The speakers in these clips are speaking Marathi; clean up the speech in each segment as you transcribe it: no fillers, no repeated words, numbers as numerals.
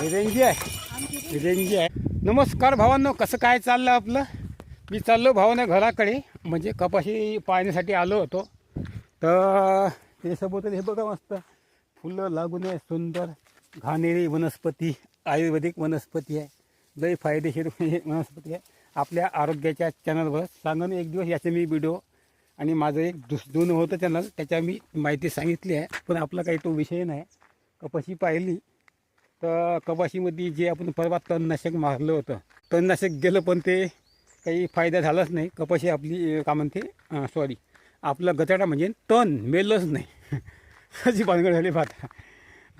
रेंजी आहे, रेंजी आहे. नमस्कार भावांनो, कसं काय चाललं आपलं? मी चाललो भावानं घराकडे, म्हणजे कपाशी पाहण्यासाठी आलो होतो. तर त्यासोबत हे बघा, मस्त फुलं लागून आहे, सुंदर घाणेरी वनस्पती, आयुर्वेदिक वनस्पती आहे, लई फायदेशीर वनस्पती आहे. आपल्या आरोग्याच्या चॅनलवर सांगून एक दिवस याचे मी व्हिडिओ आणि माझं एक जुनं होतं चॅनल, त्याच्या मी माहिती सांगितली आहे. पण आपला काही तो विषय नाही. कपाशी पाहिली तर कपाशीमध्ये जे आपण परवा तणनाशक मारलं होतं, तणनाशक गेलं पण ते काही फायदा झालाच नाही. कपाशी आपली का म्हणते, सॉरी, आपलं गचाडा म्हणजे तण मेलच नाही. अशी भानगड झाली पाहता.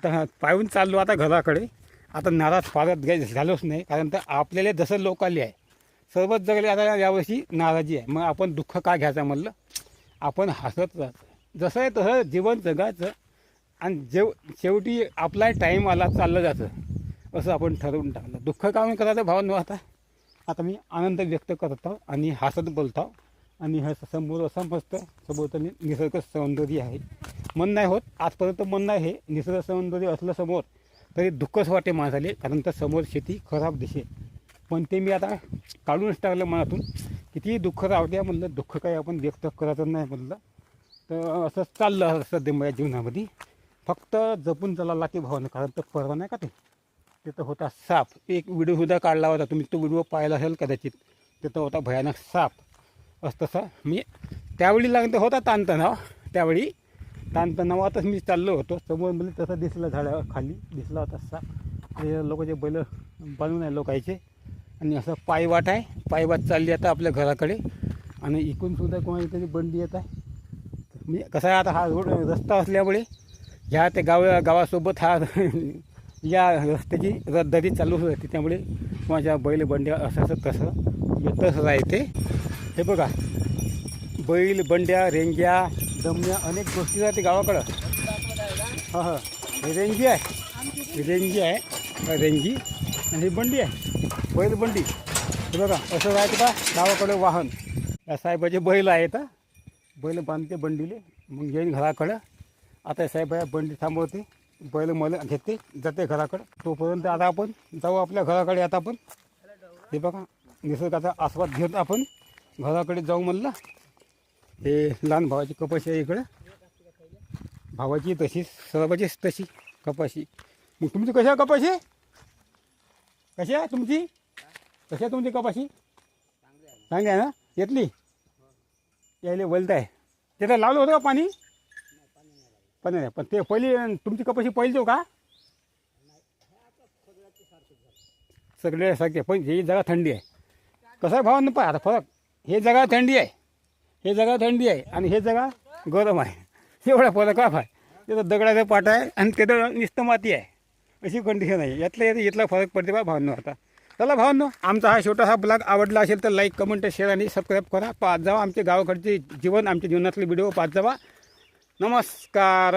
तर पाहून चाललो आता घराकडे. आता नाराज फारच झालोच नाही, कारण तर आपल्याला जसं लोक आले आहे, सर्वच जगले आता यावर्षी नाराजी आहे. मग आपण दुःख का घ्यायचं म्हणलं, आपण हसत राहायचं, जसं आहे तसं जीवन जगायचं. आणि शेवटी आपला टाईम आला चाललं जातं, असं आपण ठरवून टाकलं. दुःख काम करायचं भावांनो. आता मी आनंद व्यक्त करतो आणि हसत बोलतो. आणि हे समोर असं मस्त सभोवताली निसर्ग सौंदर्य आहे. मन नाही होत आजपर्यंत, मन नाही हे निसर्ग सौंदर्य असलं समोर तरी दुःखच वाटे माणसाले, कारण तर समोर शेती खराब दिसे. पण ते मी आता काढूनच टाकलं मनातून. कितीही दुःख राहते म्हणलं, दुःख काही आपण व्यक्त करायचं नाही म्हणलं. तर असंच चाललं सध्या माझ्या जीवनामध्ये. फक्त जपून चालायला लागते भावानं, कारण तर परवा नाही का ते तर होता साप. एक व्हिडिओसुद्धा काढला होता, तुम्ही तो व्हिडिओ पाहिला असेल कदाचित. तिथं होता भयानक साप. असं तसं मी त्यावेळी लागतं होता ताणतणाव. त्यावेळी ताणतणावातच मी चाललो होतो. समोर म्हणजे तसं दिसलं, झाडा खाली दिसला होता साप. ते लोकांचे बैल बनवून आहे लोकांचे. आणि असं पायवाट आहे, पायवाट चालली आता आपल्या घराकडे. आणि इकडूनसुद्धा कोणाची बंडी येत आहे. मी कसं आहे, आता हा रोड रस्ता असल्यामुळे ह्या त्या गावासोबत हा या रस्त्याची रहदारी चालू होती. त्यामुळे माझ्या बैल बंड्या असं तसं येतच राहते. हे बघा, बैल बंड्या, रेंग्या, दमण्या, अनेक गोष्टी राहते गावाकडं. हां, रेंगी आहे, रेंगी आहे, रेंगी. आणि ही बंडी आहे, बैल बंडी. हे बघा असं राहते का गावाकडं वाहन. या साहेबाचे बैल आहेत, बैल बांधते बंडीले, मग येईन घराकडं. आता साहेब बंडी थांबवते, बैल मला घेते, जाते घराकडं. तोपर्यंत आता आपण जाऊ आपल्या घराकडे. आता आपण हे बघा निसर्गाचा आस्वाद घेत आपण घराकडे जाऊ म्हणलं. हे लहान भावाची कपाशी आहे इकडं, भावाची तशीच, सर्वाचीच तशी कपाशी. मग तुमची कशी आहे कपाशी? कशी आहे तुमची? कशी आहे तुमची कपाशी? चांगली आहे ना? येतली यायला बोलत आहे. तिथं लावलं होतं का पाणी? पण नाही, पण ते पहिली तुमची कपाशी पहिली देऊ का? सगळे सारखे, पण ही जागा थंडी आहे. कसं आहे भावांनो, पाय आता फरक. हे जागा थंडी आहे, हे जागा थंडी आहे, आणि हे जागा गरम आहे. एवढा फरक आहे. तिथं दगडाचा पाट आहे आणि तिथं नुसतं माती आहे. अशी कंडिशन आहे. इथला फरक पडते बा भावांनो. आता चला भावांनो, आमचा हा छोटासा ब्लॉग आवडला असेल तर लाईक, कमेंट, शेअर आणि सबस्क्राईब करा. पाहत जावा आमचे गावाकडचे जीवन, आमच्या जीवनातले व्हिडिओ पाहत जावा. नमस्कार.